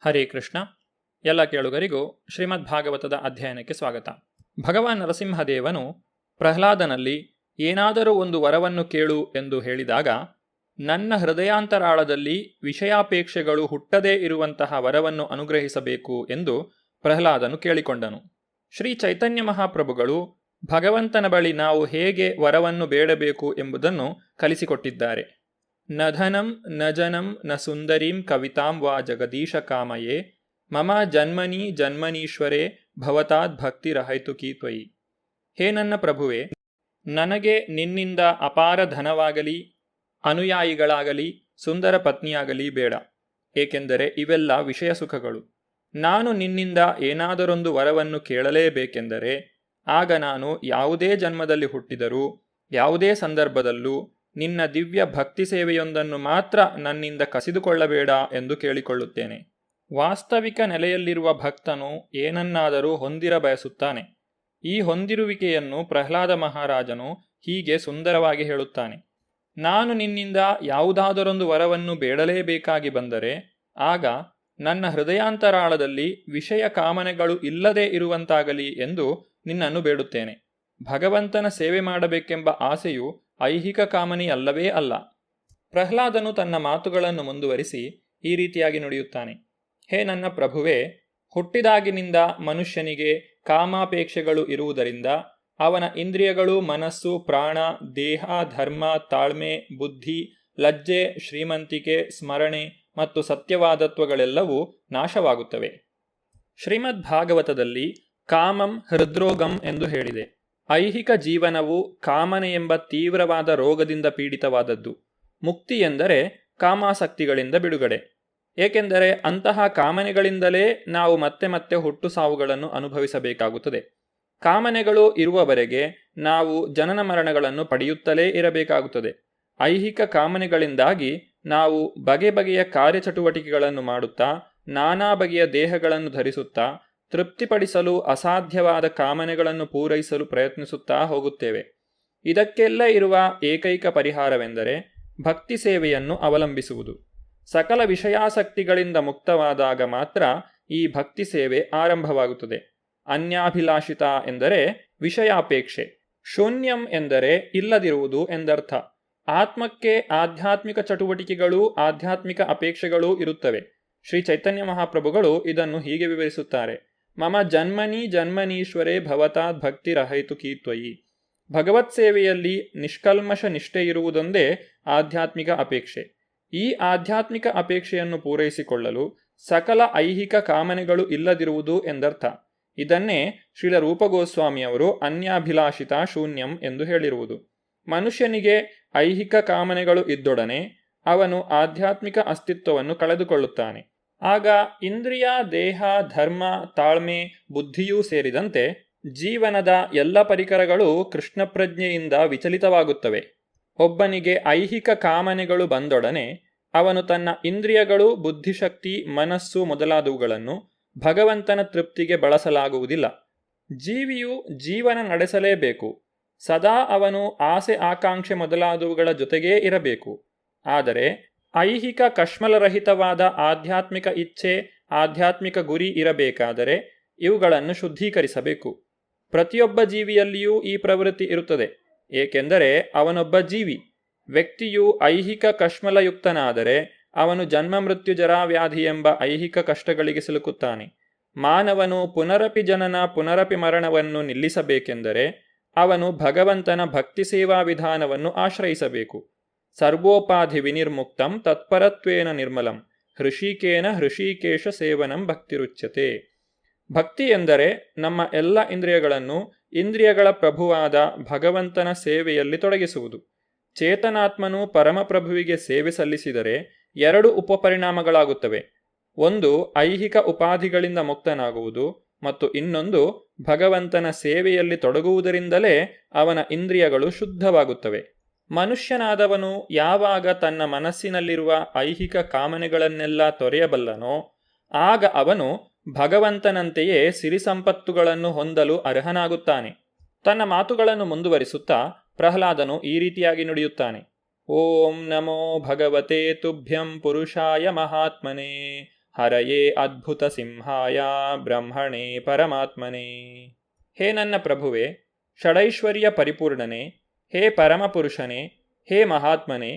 ಹರೇ ಕೃಷ್ಣ. ಎಲ್ಲ ಕೇಳುಗರಿಗೂ ಶ್ರೀಮದ್ ಭಾಗವತದ ಅಧ್ಯಯನಕ್ಕೆ ಸ್ವಾಗತ. ಭಗವಾನ್ ನರಸಿಂಹದೇವನು ಪ್ರಹ್ಲಾದನಲ್ಲಿ ಏನಾದರೂ ಒಂದು ವರವನ್ನು ಕೇಳು ಎಂದು ಹೇಳಿದಾಗ, ನನ್ನ ಹೃದಯಾಂತರಾಳದಲ್ಲಿ ವಿಷಯಾಪೇಕ್ಷೆಗಳು ಹುಟ್ಟದೇ ಇರುವಂತಹ ವರವನ್ನು ಅನುಗ್ರಹಿಸಬೇಕು ಎಂದು ಪ್ರಹ್ಲಾದನು ಕೇಳಿಕೊಂಡನು. ಶ್ರೀ ಚೈತನ್ಯ ಮಹಾಪ್ರಭುಗಳು ಭಗವಂತನ ಬಳಿ ನಾವು ಹೇಗೆ ವರವನ್ನು ಬೇಡಬೇಕು ಎಂಬುದನ್ನು ಕಲಿಸಿಕೊಟ್ಟಿದ್ದಾರೆ. ನ ಧನಂ ನ ಜನಂ ನ ಸುಂದರೀಂ ಕವಿತಾಂ ವಾ ಜಗದೀಶ ಕಾಮಯೇ ಮಮ ಜನ್ಮನಿ ಜನ್ಮನೀಶ್ವರೇ ಭವತಾದ್ ಭಕ್ತಿರಹೈತುಕೀ ತ್ವಯಿ. ಹೇ ನನ್ನ ಪ್ರಭುವೆ, ನನಗೆ ನಿನ್ನಿಂದ ಅಪಾರ ಧನವಾಗಲಿ, ಅನುಯಾಯಿಗಳಾಗಲಿ, ಸುಂದರ ಪತ್ನಿಯಾಗಲಿ ಬೇಡ, ಏಕೆಂದರೆ ಇವೆಲ್ಲ ವಿಷಯ ಸುಖಗಳು. ನಾನು ನಿನ್ನಿಂದ ಏನಾದರೊಂದು ವರವನ್ನು ಕೇಳಲೇಬೇಕೆಂದರೆ ಆಗ ನಾನು ಯಾವುದೇ ಜನ್ಮದಲ್ಲಿ ಹುಟ್ಟಿದರೂ ಯಾವುದೇ ಸಂದರ್ಭದಲ್ಲೂ ನಿನ್ನ ದಿವ್ಯ ಭಕ್ತಿ ಸೇವೆಯೊಂದನ್ನು ಮಾತ್ರ ನನ್ನಿಂದ ಕಸಿದುಕೊಳ್ಳಬೇಡ ಎಂದು ಕೇಳಿಕೊಳ್ಳುತ್ತೇನೆ. ವಾಸ್ತವಿಕ ನೆಲೆಯಲ್ಲಿರುವ ಭಕ್ತನು ಏನನ್ನಾದರೂ ಹೊಂದಿರ ಬಯಸುತ್ತಾನೆ. ಈ ಹೊಂದಿರುವಿಕೆಯನ್ನು ಪ್ರಹ್ಲಾದ ಮಹಾರಾಜನು ಹೀಗೆ ಸುಂದರವಾಗಿ ಹೇಳುತ್ತಾನೆ. ನಾನು ನಿನ್ನಿಂದ ಯಾವುದಾದರೊಂದು ವರವನ್ನು ಬೇಡಲೇಬೇಕಾಗಿ ಬಂದರೆ ಆಗ ನನ್ನ ಹೃದಯಾಂತರಾಳದಲ್ಲಿ ವಿಷಯ ಕಾಮನೆಗಳು ಇಲ್ಲದೇ ಇರುವಂತಾಗಲಿ ಎಂದು ನಿನ್ನನ್ನು ಬೇಡುತ್ತೇನೆ. ಭಗವಂತನ ಸೇವೆ ಮಾಡಬೇಕೆಂಬ ಆಸೆಯು ಐಹಿಕ ಕಾಮನೆಯಲ್ಲವೇ ಅಲ್ಲ. ಪ್ರಹ್ಲಾದನು ತನ್ನ ಮಾತುಗಳನ್ನು ಮುಂದುವರಿಸಿ ಈ ರೀತಿಯಾಗಿ ನುಡಿಯುತ್ತಾನೆ. ಹೇ ನನ್ನ ಪ್ರಭುವೇ, ಹುಟ್ಟಿದಾಗಿನಿಂದ ಮನುಷ್ಯನಿಗೆ ಕಾಮಾಪೇಕ್ಷೆಗಳು ಇರುವುದರಿಂದ ಅವನ ಇಂದ್ರಿಯಗಳು, ಮನಸ್ಸು, ಪ್ರಾಣ, ದೇಹ, ಧರ್ಮ, ತಾಳ್ಮೆ, ಬುದ್ಧಿ, ಲಜ್ಜೆ, ಶ್ರೀಮಂತಿಕೆ, ಸ್ಮರಣೆ ಮತ್ತು ಸತ್ಯವಾದತ್ವಗಳೆಲ್ಲವೂ ನಾಶವಾಗುತ್ತವೆ. ಶ್ರೀಮದ್ ಭಾಗವತದಲ್ಲಿ ಕಾಮಂ ಹೃದ್ರೋಗಂ ಎಂದು ಹೇಳಿದೆ. ಐಹಿಕ ಜೀವನವು ಕಾಮನೆ ಎಂಬ ತೀವ್ರವಾದ ರೋಗದಿಂದ ಪೀಡಿತವಾದದ್ದು. ಮುಕ್ತಿ ಎಂದರೆ ಕಾಮಾಸಕ್ತಿಗಳಿಂದ ಬಿಡುಗಡೆ. ಏಕೆಂದರೆ ಅಂತಹ ಕಾಮನೆಗಳಿಂದಲೇ ನಾವು ಮತ್ತೆ ಮತ್ತೆ ಹುಟ್ಟು ಸಾವುಗಳನ್ನು ಅನುಭವಿಸಬೇಕಾಗುತ್ತದೆ. ಕಾಮನೆಗಳು ಇರುವವರೆಗೆ ನಾವು ಜನನ ಮರಣಗಳನ್ನು ಪಡೆಯುತ್ತಲೇ ಇರಬೇಕಾಗುತ್ತದೆ. ಐಹಿಕ ಕಾಮನೆಗಳಿಂದಾಗಿ ನಾವು ಬಗೆ ಬಗೆಯ ಕಾರ್ಯಚಟುವಟಿಕೆಗಳನ್ನು ಮಾಡುತ್ತಾ, ನಾನಾ ಬಗೆಯ ದೇಹಗಳನ್ನು ಧರಿಸುತ್ತಾ, ತೃಪ್ತಿಪಡಿಸಲು ಅಸಾಧ್ಯವಾದ ಕಾಮನೆಗಳನ್ನು ಪೂರೈಸಲು ಪ್ರಯತ್ನಿಸುತ್ತಾ ಹೋಗುತ್ತೇವೆ. ಇದಕ್ಕೆಲ್ಲ ಇರುವ ಏಕೈಕ ಪರಿಹಾರವೆಂದರೆ ಭಕ್ತಿ ಸೇವೆಯನ್ನು ಅವಲಂಬಿಸುವುದು. ಸಕಲ ವಿಷಯಾಸಕ್ತಿಗಳಿಂದ ಮುಕ್ತವಾದಾಗ ಮಾತ್ರ ಈ ಭಕ್ತಿ ಸೇವೆ ಆರಂಭವಾಗುತ್ತದೆ. ಅನ್ಯಾಭಿಲಾಷಿತ ಎಂದರೆ ವಿಷಯಾಪೇಕ್ಷೆ, ಶೂನ್ಯಂ ಎಂದರೆ ಇಲ್ಲದಿರುವುದು ಎಂದರ್ಥ. ಆತ್ಮಕ್ಕೆ ಆಧ್ಯಾತ್ಮಿಕ ಚಟುವಟಿಕೆಗಳೂ ಆಧ್ಯಾತ್ಮಿಕ ಅಪೇಕ್ಷೆಗಳೂ ಇರುತ್ತವೆ. ಶ್ರೀ ಚೈತನ್ಯ ಮಹಾಪ್ರಭುಗಳು ಇದನ್ನು ಹೀಗೆ ವಿವರಿಸುತ್ತಾರೆ. ಮಮ ಜನ್ಮನಿ ಜನ್ಮನೀಶ್ವರೇ ಭವತಾದ್ ಭಕ್ತಿರಹೈತುಕೀ ತ್ವಯಿ. ಭಗವತ್ ಸೇವೆಯಲ್ಲಿ ನಿಷ್ಕಲ್ಮಶ ನಿಷ್ಠೆ ಇರುವುದೊಂದೇ ಆಧ್ಯಾತ್ಮಿಕ ಅಪೇಕ್ಷೆ. ಈ ಆಧ್ಯಾತ್ಮಿಕ ಅಪೇಕ್ಷೆಯನ್ನು ಪೂರೈಸಿಕೊಳ್ಳಲು ಸಕಲ ಐಹಿಕ ಕಾಮನೆಗಳು ಇಲ್ಲದಿರುವುದು ಎಂದರ್ಥ. ಇದನ್ನೇ ಶ್ರೀಲ ರೂಪಗೋಸ್ವಾಮಿಯವರು ಅನ್ಯಾಭಿಲಾಷಿತ ಶೂನ್ಯಂ ಎಂದು ಹೇಳಿರುವುದು. ಮನುಷ್ಯನಿಗೆ ಐಹಿಕ ಕಾಮನೆಗಳು ಇದ್ದೊಡನೆ ಅವನು ಆಧ್ಯಾತ್ಮಿಕ ಅಸ್ತಿತ್ವವನ್ನು ಕಳೆದುಕೊಳ್ಳುತ್ತಾನೆ. ಆಗ ಇಂದ್ರಿಯ, ದೇಹ, ಧರ್ಮ, ತಾಳ್ಮೆ, ಬುದ್ಧಿಯೂ ಸೇರಿದಂತೆ ಜೀವನದ ಎಲ್ಲ ಪರಿಕರಗಳು ಕೃಷ್ಣ ಪ್ರಜ್ಞೆಯಿಂದ ವಿಚಲಿತವಾಗುತ್ತವೆ. ಒಬ್ಬನಿಗೆ ಐಹಿಕ ಕಾಮನೆಗಳು ಬಂದೊಡನೆ ಅವನು ತನ್ನ ಇಂದ್ರಿಯಗಳು, ಬುದ್ಧಿಶಕ್ತಿ, ಮನಸ್ಸು ಮೊದಲಾದವುಗಳನ್ನು ಭಗವಂತನ ತೃಪ್ತಿಗೆ ಬಳಸಲಾಗುವುದಿಲ್ಲ. ಜೀವಿಯು ಜೀವನ ನಡೆಸಲೇಬೇಕು. ಸದಾ ಅವನು ಆಸೆ, ಆಕಾಂಕ್ಷೆ ಮೊದಲಾದವುಗಳ ಜೊತೆಗೇ ಇರಬೇಕು. ಆದರೆ ಐಹಿಕ ಕಶ್ಮಲರಹಿತವಾದ ಆಧ್ಯಾತ್ಮಿಕ ಇಚ್ಛೆ, ಆಧ್ಯಾತ್ಮಿಕ ಗುರಿ ಇರಬೇಕಾದರೆ ಇವುಗಳನ್ನು ಶುದ್ಧೀಕರಿಸಬೇಕು. ಪ್ರತಿಯೊಬ್ಬ ಜೀವಿಯಲ್ಲಿಯೂ ಈ ಪ್ರವೃತ್ತಿ ಇರುತ್ತದೆ, ಏಕೆಂದರೆ ಅವನೊಬ್ಬ ಜೀವಿ. ವ್ಯಕ್ತಿಯು ಐಹಿಕ ಕಶ್ಮಲಯುಕ್ತನಾದರೆ ಅವನು ಜನ್ಮ, ಮೃತ್ಯು, ಜರಾವ್ಯಾಧಿ ಎಂಬ ಐಹಿಕ ಕಷ್ಟಗಳಿಗೆ ಸಿಲುಕುತ್ತಾನೆ. ಮಾನವನು ಪುನರಪಿ ಜನನ, ಪುನರಪಿ ಮರಣವನ್ನು ನಿಲ್ಲಿಸಬೇಕೆಂದರೆ ಅವನು ಭಗವಂತನ ಭಕ್ತಿ ಸೇವಾ ವಿಧಾನವನ್ನು ಆಶ್ರಯಿಸಬೇಕು. ಸರ್ವೋಪಾಧಿ ವಿನಿರ್ಮುಕ್ತಂ ತತ್ಪರತ್ವೇನ ನಿರ್ಮಲಂ ಹೃಷಿಕೇನ ಹೃಷಿಕೇಶ ಸೇವನಂ ಭಕ್ತಿರುಚ್ಯತೆ. ಭಕ್ತಿ ಎಂದರೆ ನಮ್ಮ ಎಲ್ಲ ಇಂದ್ರಿಯಗಳನ್ನು ಇಂದ್ರಿಯಗಳ ಪ್ರಭುವಾದ ಭಗವಂತನ ಸೇವೆಯಲ್ಲಿ ತೊಡಗಿಸುವುದು. ಚೇತನಾತ್ಮನು ಪರಮಪ್ರಭುವಿಗೆ ಸೇವೆ ಸಲ್ಲಿಸಿದರೆ ಎರಡು ಉಪಪರಿಣಾಮಗಳಾಗುತ್ತವೆ. ಒಂದು ಐಹಿಕ ಉಪಾಧಿಗಳಿಂದ ಮುಕ್ತನಾಗುವುದು ಮತ್ತು ಇನ್ನೊಂದು ಭಗವಂತನ ಸೇವೆಯಲ್ಲಿ ತೊಡಗುವುದರಿಂದಲೇ ಅವನ ಇಂದ್ರಿಯಗಳು ಶುದ್ಧವಾಗುತ್ತವೆ. ಮನುಷ್ಯನಾದವನು ಯಾವಾಗ ತನ್ನ ಮನಸ್ಸಿನಲ್ಲಿರುವ ಐಹಿಕ ಕಾಮನೆಗಳನ್ನೆಲ್ಲ ತೊರೆಯಬಲ್ಲನೋ ಆಗ ಅವನು ಭಗವಂತನಂತೆಯೇ ಸಿರಿ ಸಂಪತ್ತುಗಳನ್ನು ಹೊಂದಲು ಅರ್ಹನಾಗುತ್ತಾನೆ. ತನ್ನ ಮಾತುಗಳನ್ನು ಮುಂದುವರಿಸುತ್ತಾ ಪ್ರಹ್ಲಾದನು ಈ ರೀತಿಯಾಗಿ ನುಡಿಯುತ್ತಾನೆ. ಓಂ ನಮೋ ಭಗವತೆ ತುಭ್ಯಂ ಪುರುಷಾಯ ಮಹಾತ್ಮನೇ ಹರಯೇ ಅದ್ಭುತ ಸಿಂಹಾಯ ಬ್ರಹ್ಮಣೇ ಪರಮಾತ್ಮನೇ. ಹೇ ನನ್ನ ಪ್ರಭುವೆ, ಷಡೈಶ್ವರ್ಯ ಪರಿಪೂರ್ಣನೆ, ಹೇ ಪರಮಪುರುಷನೇ, ಹೇ ಮಹಾತ್ಮನೇ,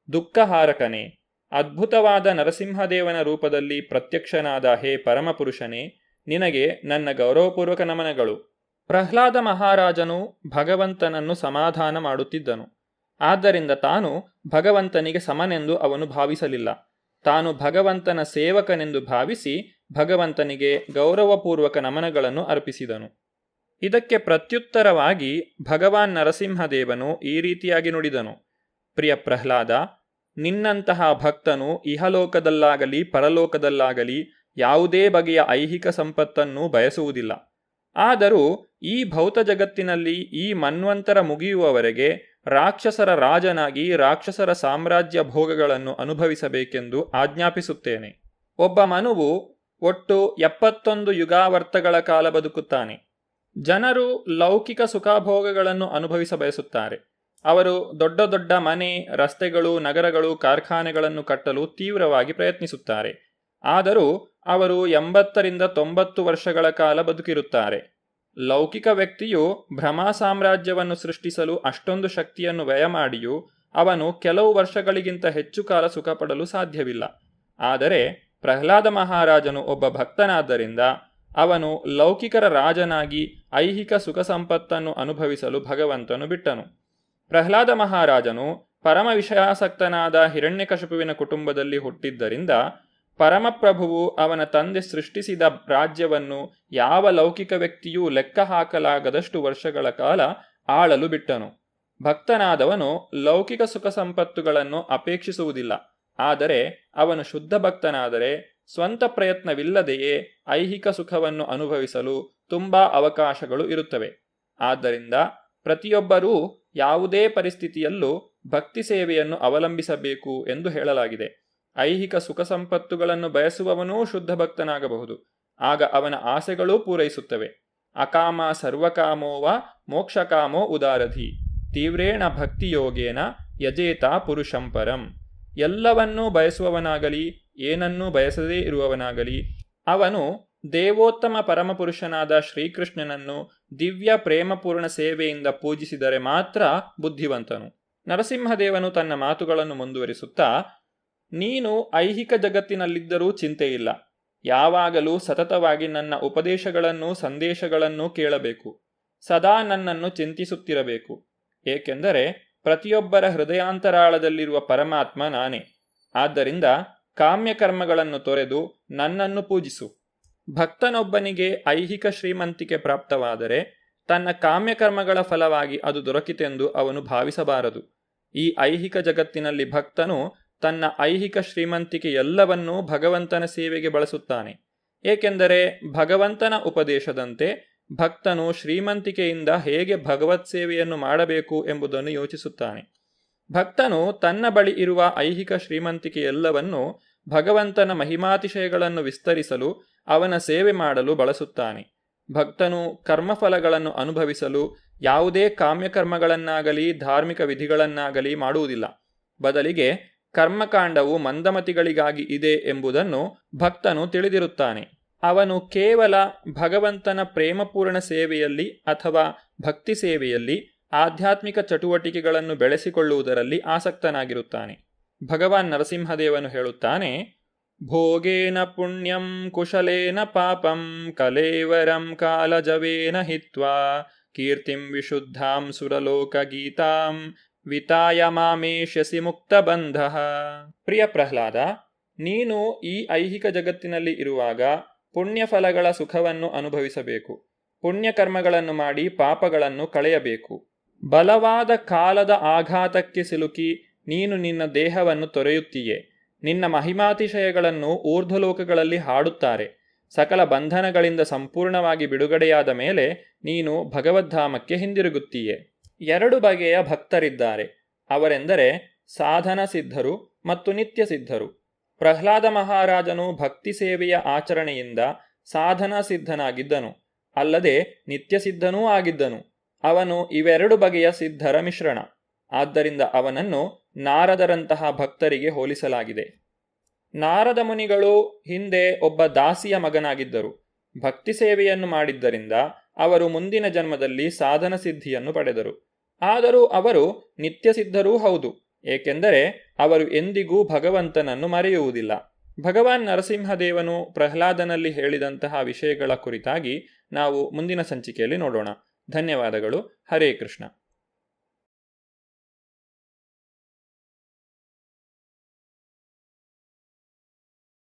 ದುಃಖಹಾರಕನೇ, ಅದ್ಭುತವಾದ ನರಸಿಂಹದೇವನ ರೂಪದಲ್ಲಿ ಪ್ರತ್ಯಕ್ಷನಾದ ಹೇ ಪರಮಪುರುಷನೇ, ನಿನಗೆ ನನ್ನ ಗೌರವಪೂರ್ವಕ ನಮನಗಳು. ಪ್ರಹ್ಲಾದ ಮಹಾರಾಜನು ಭಗವಂತನನ್ನು ಸಮಾಧಾನ ಮಾಡುತ್ತಿದ್ದನು. ಆದ್ದರಿಂದ ತಾನು ಭಗವಂತನಿಗೆ ಸಮನೆಂದು ಅವನು ಭಾವಿಸಲಿಲ್ಲ. ತಾನು ಭಗವಂತನ ಸೇವಕನೆಂದು ಭಾವಿಸಿ ಭಗವಂತನಿಗೆ ಗೌರವಪೂರ್ವಕ ನಮನಗಳನ್ನು ಅರ್ಪಿಸಿದನು. ಇದಕ್ಕೆ ಪ್ರತ್ಯುತ್ತರವಾಗಿ ಭಗವಾನ್ ನರಸಿಂಹದೇವನು ಈ ರೀತಿಯಾಗಿ ನುಡಿದನು: ಪ್ರಿಯ ಪ್ರಹ್ಲಾದ, ನಿನ್ನಂತಹ ಭಕ್ತನು ಇಹಲೋಕದಲ್ಲಾಗಲಿ ಪರಲೋಕದಲ್ಲಾಗಲಿ ಯಾವುದೇ ಬಗೆಯ ಐಹಿಕ ಸಂಪತ್ತನ್ನು ಬಯಸುವುದಿಲ್ಲ. ಆದರೂ ಈ ಭೌತ ಜಗತ್ತಿನಲ್ಲಿ ಈ ಮನ್ವಂತರ ಮುಗಿಯುವವರೆಗೆ ರಾಕ್ಷಸರ ರಾಜನಾಗಿ ರಾಕ್ಷಸರ ಸಾಮ್ರಾಜ್ಯ ಭೋಗಗಳನ್ನು ಅನುಭವಿಸಬೇಕೆಂದು ಆಜ್ಞಾಪಿಸುತ್ತೇನೆ. ಒಬ್ಬ ಮನುವು ಒಟ್ಟು 71 ಯುಗಾವರ್ತಗಳ ಕಾಲ ಬದುಕುತ್ತಾನೆ. ಜನರು ಲೌಕಿಕ ಸುಖಭೋಗಗಳನ್ನು ಅನುಭವಿಸಬಯಸುತ್ತಾರೆ. ಅವರು ದೊಡ್ಡ ದೊಡ್ಡ ಮನೆ, ರಸ್ತೆಗಳು, ನಗರಗಳು, ಕಾರ್ಖಾನೆಗಳನ್ನು ಕಟ್ಟಲು ತೀವ್ರವಾಗಿ ಪ್ರಯತ್ನಿಸುತ್ತಾರೆ. ಆದರೂ ಅವರು 80ರಿಂದ 90 ವರ್ಷಗಳ ಕಾಲ ಬದುಕಿರುತ್ತಾರೆ. ಲೌಕಿಕ ವ್ಯಕ್ತಿಯು ಭ್ರಮಾ ಸಾಮ್ರಾಜ್ಯವನ್ನು ಸೃಷ್ಟಿಸಲು ಅಷ್ಟೊಂದು ಶಕ್ತಿಯನ್ನು ವ್ಯಯ ಮಾಡಿಯೂ ಅವನು ಕೆಲವು ವರ್ಷಗಳಿಗಿಂತ ಹೆಚ್ಚು ಕಾಲ ಸುಖಪಡಲು ಸಾಧ್ಯವಿಲ್ಲ. ಆದರೆ ಪ್ರಹ್ಲಾದ ಮಹಾರಾಜನು ಒಬ್ಬ ಭಕ್ತನಾದ್ದರಿಂದ ಅವನು ಲೌಕಿಕರ ರಾಜನಾಗಿ ಐಹಿಕ ಸುಖ ಸಂಪತ್ತನ್ನು ಅನುಭವಿಸಲು ಭಗವಂತನು ಬಿಟ್ಟನು. ಪ್ರಹ್ಲಾದ ಮಹಾರಾಜನು ಪರಮ ವಿಷಯಾಸಕ್ತನಾದ ಹಿರಣ್ಯಕಶಿಪುವಿನ ಕುಟುಂಬದಲ್ಲಿ ಹುಟ್ಟಿದ್ದರಿಂದ ಪರಮಪ್ರಭುವು ಅವನ ತಂದೆ ಸೃಷ್ಟಿಸಿದ ರಾಜ್ಯವನ್ನು ಯಾವ ಲೌಕಿಕ ವ್ಯಕ್ತಿಯೂ ಲೆಕ್ಕ ಹಾಕಲಾಗದಷ್ಟು ವರ್ಷಗಳ ಕಾಲ ಆಳಲು ಬಿಟ್ಟನು. ಭಕ್ತನಾದವನು ಲೌಕಿಕ ಸುಖ ಸಂಪತ್ತುಗಳನ್ನು ಅಪೇಕ್ಷಿಸುವುದಿಲ್ಲ. ಆದರೆ ಅವನು ಶುದ್ಧ ಭಕ್ತನಾದರೆ ಸ್ವಂತ ಪ್ರಯತ್ನವಿಲ್ಲದೆಯೇ ಐಹಿಕ ಸುಖವನ್ನು ಅನುಭವಿಸಲು ತುಂಬಾ ಅವಕಾಶಗಳು ಇರುತ್ತವೆ. ಆದ್ದರಿಂದ ಪ್ರತಿಯೊಬ್ಬರೂ ಯಾವುದೇ ಪರಿಸ್ಥಿತಿಯಲ್ಲೂ ಭಕ್ತಿ ಸೇವೆಯನ್ನು ಅವಲಂಬಿಸಬೇಕು ಎಂದು ಹೇಳಲಾಗಿದೆ. ಐಹಿಕ ಸುಖ ಸಂಪತ್ತುಗಳನ್ನು ಬಯಸುವವನೂ ಶುದ್ಧ ಭಕ್ತನಾಗಬಹುದು. ಆಗ ಅವನ ಆಸೆಗಳೂ ಪೂರೈಸುತ್ತವೆ. ಅಕಾಮ ಸರ್ವಕಾಮೋವ ಮೋಕ್ಷಕಾಮೋ ಉದಾರಧಿ ತೀವ್ರೇಣ ಭಕ್ತಿಯೋಗೇನ ಯಜೇತ ಪುರುಷಂಪರಂ. ಎಲ್ಲವನ್ನೂ ಬಯಸುವವನಾಗಲಿ ಏನನ್ನೂ ಬಯಸದೇ ಇರುವವನಾಗಲಿ ಅವನು ದೇವೋತ್ತಮ ಪರಮಪುರುಷನಾದ ಶ್ರೀಕೃಷ್ಣನನ್ನು ದಿವ್ಯ ಪ್ರೇಮಪೂರ್ಣ ಸೇವೆಯಿಂದ ಪೂಜಿಸಿದರೆ ಮಾತ್ರ ಬುದ್ಧಿವಂತನು. ನರಸಿಂಹದೇವನು ತನ್ನ ಮಾತುಗಳನ್ನು ಮುಂದುವರಿಸುತ್ತಾ, ನೀನು ಐಹಿಕ ಜಗತ್ತಿನಲ್ಲಿದ್ದರೂ ಚಿಂತೆಯಿಲ್ಲ. ಯಾವಾಗಲೂ ಸತತವಾಗಿ ನನ್ನ ಉಪದೇಶಗಳನ್ನು ಸಂದೇಶಗಳನ್ನು ಕೇಳಬೇಕು. ಸದಾ ನನ್ನನ್ನು ಚಿಂತಿಸುತ್ತಿರಬೇಕು. ಏಕೆಂದರೆ ಪ್ರತಿಯೊಬ್ಬರ ಹೃದಯಾಂತರಾಳದಲ್ಲಿರುವ ಪರಮಾತ್ಮ ನಾನೇ. ಆದ್ದರಿಂದ ಕಾಮ್ಯಕರ್ಮಗಳನ್ನು ತೊರೆದು ನನ್ನನ್ನು ಪೂಜಿಸು. ಭಕ್ತನೊಬ್ಬನಿಗೆ ಐಹಿಕ ಶ್ರೀಮಂತಿಕೆ ಪ್ರಾಪ್ತವಾದರೆ ತನ್ನ ಕಾಮ್ಯಕರ್ಮಗಳ ಫಲವಾಗಿ ಅದು ದೊರಕಿತೆಂದು ಅವನು ಭಾವಿಸಬಾರದು. ಈ ಐಹಿಕ ಜಗತ್ತಿನಲ್ಲಿ ಭಕ್ತನು ತನ್ನ ಐಹಿಕ ಶ್ರೀಮಂತಿಕೆ ಎಲ್ಲವನ್ನೂ ಭಗವಂತನ ಸೇವೆಗೆ ಬಳಸುತ್ತಾನೆ. ಏಕೆಂದರೆ ಭಗವಂತನ ಉಪದೇಶದಂತೆ ಭಕ್ತನು ಶ್ರೀಮಂತಿಕೆಯಿಂದ ಹೇಗೆ ಭಗವತ್ ಸೇವೆಯನ್ನು ಮಾಡಬೇಕು ಎಂಬುದನ್ನು ಯೋಚಿಸುತ್ತಾನೆ. ಭಕ್ತನು ತನ್ನ ಬಳಿ ಇರುವ ಐಹಿಕ ಶ್ರೀಮಂತಿಕೆ ಎಲ್ಲವನ್ನೂ ಭಗವಂತನ ಮಹಿಮಾತಿಶಯಗಳನ್ನು ವಿಸ್ತರಿಸಲು ಅವನ ಸೇವೆ ಮಾಡಲು ಬಳಸುತ್ತಾನೆ. ಭಕ್ತನು ಕರ್ಮಫಲಗಳನ್ನು ಅನುಭವಿಸಲು ಯಾವುದೇ ಕಾಮ್ಯಕರ್ಮಗಳನ್ನಾಗಲಿ ಧಾರ್ಮಿಕ ವಿಧಿಗಳನ್ನಾಗಲಿ ಮಾಡುವುದಿಲ್ಲ. ಬದಲಿಗೆ ಕರ್ಮಕಾಂಡವು ಮಂದಮತಿಗಳಿಗಾಗಿ ಇದೆ ಎಂಬುದನ್ನು ಭಕ್ತನು ತಿಳಿದಿರುತ್ತಾನೆ. ಅವನು ಕೇವಲ ಭಗವಂತನ ಪ್ರೇಮಪೂರ್ಣ ಸೇವೆಯಲ್ಲಿ ಅಥವಾ ಭಕ್ತಿ ಸೇವೆಯಲ್ಲಿ ಆಧ್ಯಾತ್ಮಿಕ ಚಟುವಟಿಕೆಗಳನ್ನು ಬೆಳೆಸಿಕೊಳ್ಳುವುದರಲ್ಲಿ ಆಸಕ್ತನಾಗಿರುತ್ತಾನೆ. ಭಗವಾನ್ ನರಸಿಂಹದೇವನು ಹೇಳುತ್ತಾನೆ: ಭೋಗೇನ ಪುಣ್ಯಂ ಕುಶಲೇನ ಪಾಪಂ ಕಲೇವರಂ ಕಾಲಜವೇನ ಹಿತ್ವಾ ಕೀರ್ತಿಂ ವಿಶುದ್ಧಾಂ ಸುರಲೋಕ ಗೀತಾಂ ವಿತಾಯ ಮಾಮೇಶ್ಯಸಿ ಮುಕ್ತಬಂಧ. ಪ್ರಿಯ ಪ್ರಹ್ಲಾದ, ನೀನು ಈ ಐಹಿಕ ಜಗತ್ತಿನಲ್ಲಿ ಇರುವಾಗ ಪುಣ್ಯಫಲಗಳ ಸುಖವನ್ನು ಅನುಭವಿಸಬೇಕು. ಪುಣ್ಯಕರ್ಮಗಳನ್ನು ಮಾಡಿ ಪಾಪಗಳನ್ನು ಕಳೆಯಬೇಕು. ಬಲವಾದ ಕಾಲದ ಆಘಾತಕ್ಕೆ ಸಿಲುಕಿ ನೀನು ನಿನ್ನ ದೇಹವನ್ನು ತೊರೆಯುತ್ತೀಯೆ. ನಿನ್ನ ಮಹಿಮಾತಿಶಯಗಳನ್ನು ಊರ್ಧ್ವಲೋಕಗಳಲ್ಲಿ ಹಾಡುತ್ತಾರೆ. ಸಕಲ ಬಂಧನಗಳಿಂದ ಸಂಪೂರ್ಣವಾಗಿ ಬಿಡುಗಡೆಯಾದ ಮೇಲೆ ನೀನು ಭಗವದ್ಧಾಮಕ್ಕೆ ಹಿಂದಿರುಗುತ್ತೀಯೆ. 2 ಬಗೆಯ ಭಕ್ತರಿದ್ದಾರೆ. ಅವರೆಂದರೆ ಸಾಧನ ಸಿದ್ಧರು ಮತ್ತು ನಿತ್ಯ ಸಿದ್ಧರು. ಪ್ರಹ್ಲಾದ ಮಹಾರಾಜನು ಭಕ್ತಿ ಸೇವೆಯ ಆಚರಣೆಯಿಂದ ಸಾಧನ ಸಿದ್ಧನಾಗಿದ್ದನು, ಅಲ್ಲದೆ ನಿತ್ಯ ಸಿದ್ಧನೂ ಆಗಿದ್ದನು. ಅವನು ಇವೆರಡು ಬಗೆಯ ಸಿದ್ಧರ ಮಿಶ್ರಣ. ಆದ್ದರಿಂದ ಅವನನ್ನು ನಾರದರಂತಹ ಭಕ್ತರಿಗೆ ಹೋಲಿಸಲಾಗಿದೆ. ನಾರದ ಮುನಿಗಳು ಹಿಂದೆ ಒಬ್ಬ ದಾಸಿಯ ಮಗನಾಗಿದ್ದರು. ಭಕ್ತಿ ಸೇವೆಯನ್ನು ಮಾಡಿದ್ದರಿಂದ ಅವರು ಮುಂದಿನ ಜನ್ಮದಲ್ಲಿ ಸಾಧನ ಸಿದ್ಧಿಯನ್ನು ಪಡೆದರು. ಆದರೂ ಅವರು ನಿತ್ಯಸಿದ್ಧರೂ ಹೌದು, ಏಕೆಂದರೆ ಅವರು ಎಂದಿಗೂ ಭಗವಂತನನ್ನು ಮರೆಯುವುದಿಲ್ಲ. ಭಗವಾನ್ ನರಸಿಂಹದೇವನು ಪ್ರಹ್ಲಾದನಲ್ಲಿ ಹೇಳಿದಂತಹ ವಿಷಯಗಳ ಕುರಿತಾಗಿ ನಾವು ಮುಂದಿನ ಸಂಚಿಕೆಯಲ್ಲಿ ನೋಡೋಣ. ಧನ್ಯವಾದಗಳು. ಹರೇ ಕೃಷ್ಣ.